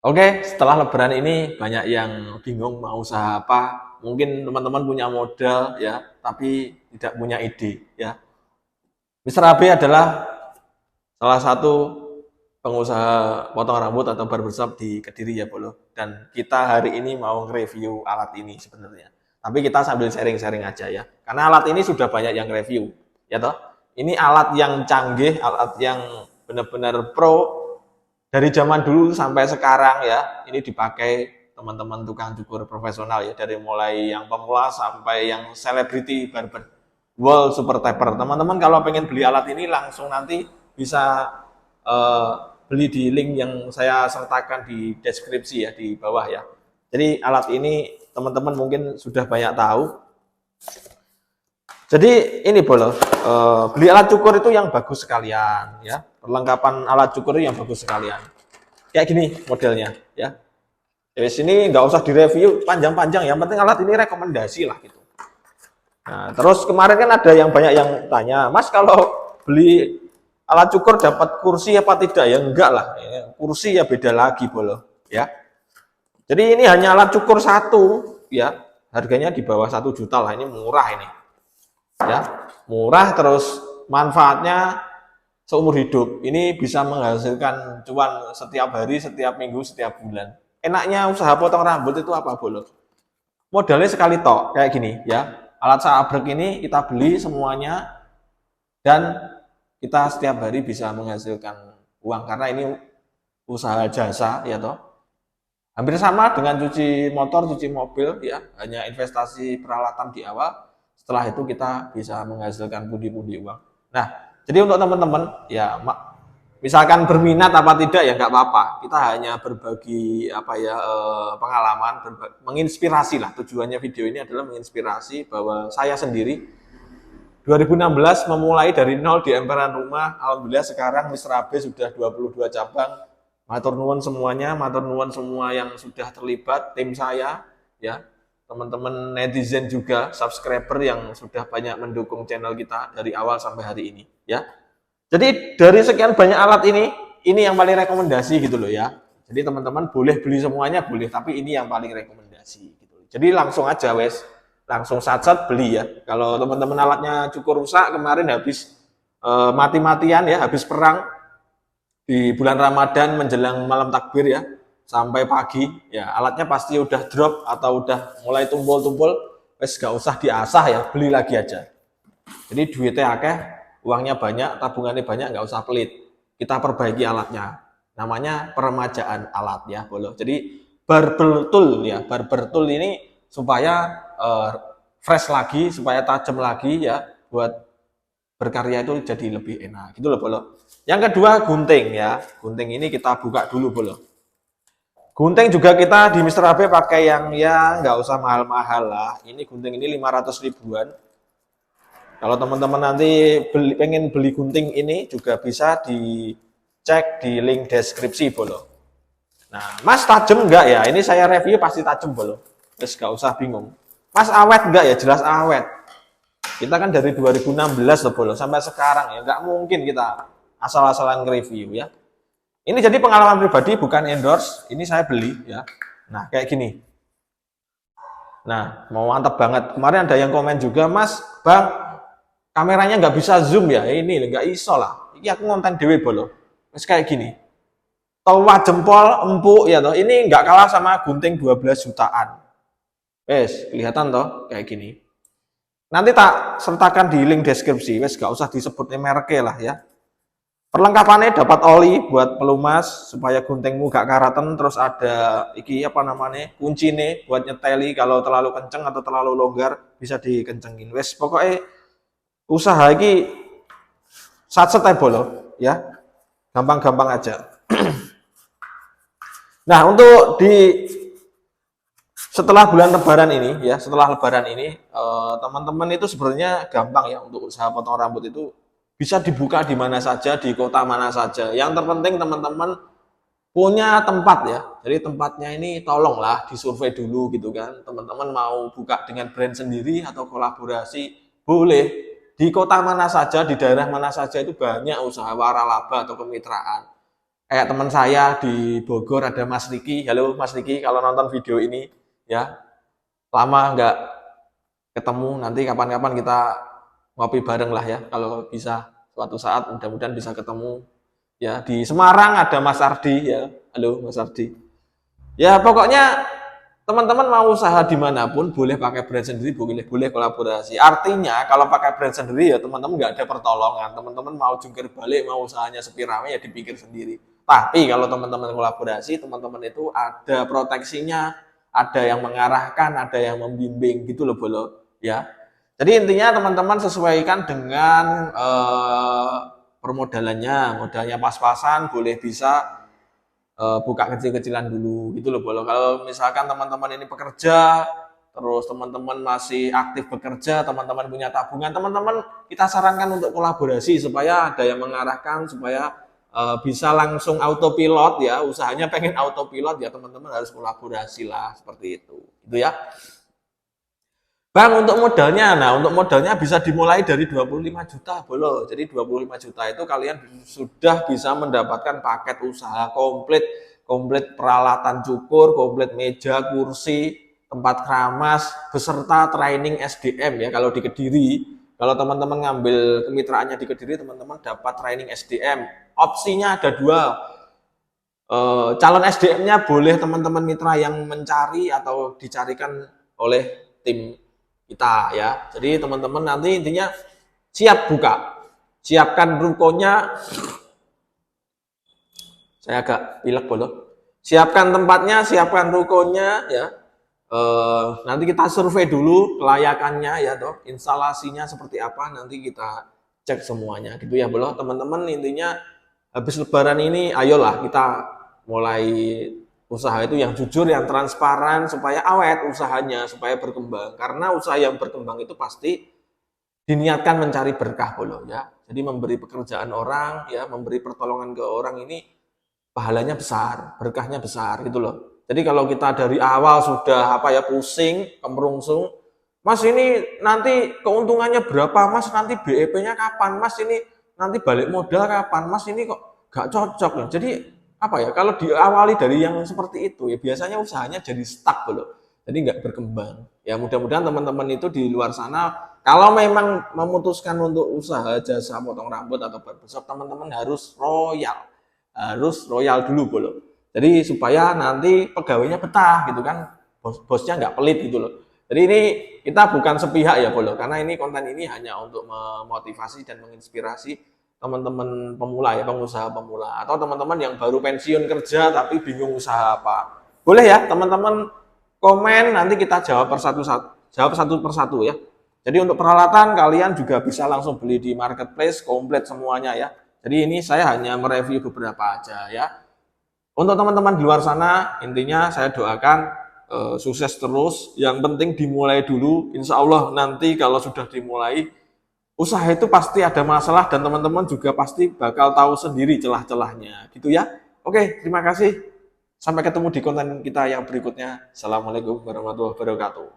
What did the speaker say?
Oke, setelah Lebaran ini banyak yang bingung mau usaha apa. Mungkin teman-teman punya modal ya, tapi tidak punya ide ya. Mister AB adalah salah satu pengusaha potong rambut atau barbershop di Kediri ya, Bolo. Dan kita hari ini mau nge-review alat ini sebenarnya. Tapi kita sambil sharing-sharing aja ya. Karena alat ini sudah banyak yang review, ya toh. Ini alat yang canggih, alat yang benar-benar pro dari zaman dulu sampai sekarang ya. Ini dipakai teman-teman tukang cukur profesional ya, dari mulai yang pemula sampai yang selebriti barber World Super Taper. Teman-teman kalau pengen beli alat ini langsung nanti bisa eh, beli di link yang saya sertakan di deskripsi ya, di bawah ya. Jadi alat ini teman-teman mungkin sudah banyak tahu. Jadi ini Bolo, beli alat cukur itu yang bagus sekalian ya. Perlengkapan alat cukur yang bagus sekalian. Kayak gini modelnya ya. Di sini nggak usah direview panjang-panjang, yang penting alat ini rekomendasi lah gitu. Nah, terus kemarin kan ada yang banyak yang tanya, Mas kalau beli alat cukur dapat kursi apa tidak? Ya enggak lah, kursi ya beda lagi Bolo ya. Jadi ini hanya alat cukur satu ya, harganya di bawah 1 juta lah, ini murah ini ya, murah terus manfaatnya seumur hidup. Ini bisa menghasilkan cuan setiap hari, setiap minggu, setiap bulan. Enaknya usaha potong rambut itu apa Bolo? Modalnya sekali tok kayak gini ya. Alat sabrek ini kita beli semuanya dan kita setiap hari bisa menghasilkan uang karena ini usaha jasa ya toh. Hampir sama dengan cuci motor, cuci mobil ya, hanya investasi peralatan di awal. Setelah itu kita bisa menghasilkan pundi-pundi uang. Nah, jadi untuk teman-teman ya misalkan berminat apa tidak ya nggak apa-apa. Kita hanya berbagi apa ya pengalaman, menginspirasi lah. Tujuannya video ini adalah menginspirasi bahwa saya sendiri 2016 memulai dari nol di emperan rumah. Alhamdulillah sekarang Mister AB sudah 22 cabang. Matur nuwun semuanya, matur nuwun semua yang sudah terlibat, tim saya ya. Teman-teman netizen juga, subscriber yang sudah banyak mendukung channel kita dari awal sampai hari ini ya. Jadi dari sekian banyak alat ini yang paling rekomendasi gitu loh ya. Jadi teman-teman boleh beli semuanya boleh, tapi ini yang paling rekomendasi gitu. Jadi langsung aja wes, langsung sat-sat beli ya. Kalau teman-teman alatnya cukur rusak kemarin habis mati-matian ya, habis perang di bulan Ramadan menjelang malam takbir ya, sampai pagi ya, alatnya pasti udah drop atau udah mulai tumpul-tumpul, wes gak usah diasah ya, beli lagi aja. Jadi duitnya akeh, uangnya banyak, tabungannya banyak, nggak usah pelit. Kita perbaiki alatnya. Namanya peremajaan alat ya, Bolo. Jadi barber tool ya, barber tool ini supaya fresh lagi, supaya tajam lagi ya, buat berkarya itu jadi lebih enak. Gitu loh, Bolo. Yang kedua gunting ya. Gunting ini kita buka dulu, Bolo. Gunting juga kita di Mister AB pakai yang ya nggak usah mahal-mahal lah. Ini gunting ini 500 ribuan. Kalau teman-teman nanti pengen beli gunting ini juga bisa dicek di link deskripsi Bolo. Nah, Mas tajam enggak ya? Ini saya review pasti tajam Bolo. Terus gak usah bingung. Mas awet enggak ya? Jelas awet. Kita kan dari 2016 loh Bolo sampai sekarang ya. Nggak mungkin kita asal-asalan review ya. Ini jadi pengalaman pribadi bukan endorse. Ini saya beli ya. Nah, kayak gini. Nah, mau mantap banget. Kemarin ada yang komen juga, Mas, Bang, kameranya nggak bisa zoom ya, ini nggak iso lah. Ini aku ngonten dewe Bolo. Terus kayak gini. Tawa jempol empuk ya toh. Ini nggak kalah sama gunting 12 jutaan. Wes, kelihatan toh kayak gini. Nanti tak sertakan di link deskripsi. Wes nggak usah disebutnya mereknya lah ya. Perlengkapannya dapat oli buat pelumas supaya guntingmu gak karatan, terus ada iki apa namanya kunci nih buat nyeteli kalau terlalu kenceng atau terlalu longgar bisa dikencengin. Wes pokoknya usaha ini satset Bolo ya, gampang-gampang aja. Nah untuk di setelah bulan Lebaran ini ya, setelah Lebaran ini teman-teman itu sebenarnya gampang ya untuk usaha potong rambut itu bisa dibuka di mana saja, di kota mana saja. Yang terpenting teman-teman punya tempat ya. Jadi tempatnya ini tolonglah disurvei dulu gitu kan. Teman-teman mau buka dengan brand sendiri atau kolaborasi boleh. Di kota mana saja, di daerah mana saja itu banyak usaha waralaba atau kemitraan. Kayak teman saya di Bogor ada Mas Riki. Halo Mas Riki, kalau nonton video ini ya, lama nggak ketemu, nanti kapan-kapan kita ngopi bareng lah ya, kalau bisa suatu saat mudah-mudahan bisa ketemu ya. Di Semarang ada Mas Ardi ya. Halo Mas Ardi. Ya pokoknya teman-teman mau usaha dimanapun boleh pakai brand sendiri, boleh kolaborasi. Artinya kalau pakai brand sendiri ya teman-teman nggak ada pertolongan. Teman-teman mau jungkir balik, mau usahanya sepi rame ya dipikir sendiri. Tapi kalau teman-teman kolaborasi, teman-teman itu ada proteksinya, ada yang mengarahkan, ada yang membimbing gitu loh bolo ya. Jadi intinya teman-teman sesuaikan dengan permodalannya, modalnya pas-pasan, boleh bisa buka kecil-kecilan dulu gitu loh bolo. Kalau misalkan teman-teman ini pekerja, terus teman-teman masih aktif bekerja, teman-teman punya tabungan, teman-teman kita sarankan untuk kolaborasi supaya ada yang mengarahkan, supaya bisa langsung autopilot ya. Usahanya pengen autopilot ya teman-teman harus kolaborasi lah seperti itu. Itu ya. Bang, untuk modalnya, nah untuk modalnya bisa dimulai dari 25 juta, bolo. Jadi 25 juta itu kalian sudah bisa mendapatkan paket usaha komplit, komplit peralatan cukur, komplit meja, kursi, tempat keramas, beserta training SDM ya. Kalau di Kediri, kalau teman-teman ngambil kemitraannya di Kediri, teman-teman dapat training SDM. Opsinya ada dua. Calon SDM-nya boleh teman-teman mitra yang mencari atau dicarikan oleh tim kita ya. Jadi teman-teman nanti intinya siap buka, siapkan rukonya. Saya agak pilek bolo. Siapkan tempatnya, siapkan rukonya ya. Nanti kita survei dulu kelayakannya ya toh, instalasinya seperti apa, nanti kita cek semuanya gitu ya bolo. Teman-teman intinya habis lebaran ini ayolah kita mulai usaha itu yang jujur, yang transparan, supaya awet usahanya, supaya berkembang. Karena usaha yang berkembang itu pasti diniatkan mencari berkah bolo ya. Jadi memberi pekerjaan orang ya, memberi pertolongan ke orang ini pahalanya besar, berkahnya besar gitu loh. Jadi kalau kita dari awal sudah pusing, kemerungsung, Mas ini nanti keuntungannya berapa, Mas nanti BEP-nya kapan, Mas ini nanti balik modal kapan, Mas ini kok gak cocok ya. Jadi kalau diawali dari yang seperti itu ya biasanya usahanya jadi stuck loh, jadi nggak berkembang ya. Mudah-mudahan teman-teman itu di luar sana kalau memang memutuskan untuk usaha jasa potong rambut atau barbershop, teman-teman harus royal dulu bolo. Jadi supaya nanti pegawainya betah gitu kan, bosnya nggak pelit gitu loh. Jadi ini kita bukan sepihak ya bolo, karena ini konten ini hanya untuk memotivasi dan menginspirasi teman-teman pemula ya, pengusaha pemula, atau teman-teman yang baru pensiun kerja tapi bingung usaha apa. Boleh ya teman-teman komen, nanti kita jawab satu persatu ya. Jadi untuk peralatan kalian juga bisa langsung beli di marketplace komplit semuanya ya. Jadi ini saya hanya mereview beberapa aja ya. Untuk teman-teman di luar sana, intinya saya doakan sukses terus. Yang penting dimulai dulu. Insya Allah nanti kalau sudah dimulai, usaha itu pasti ada masalah dan teman-teman juga pasti bakal tahu sendiri celah-celahnya gitu ya. Oke, terima kasih. Sampai ketemu di konten kita yang berikutnya. Assalamualaikum warahmatullahi wabarakatuh.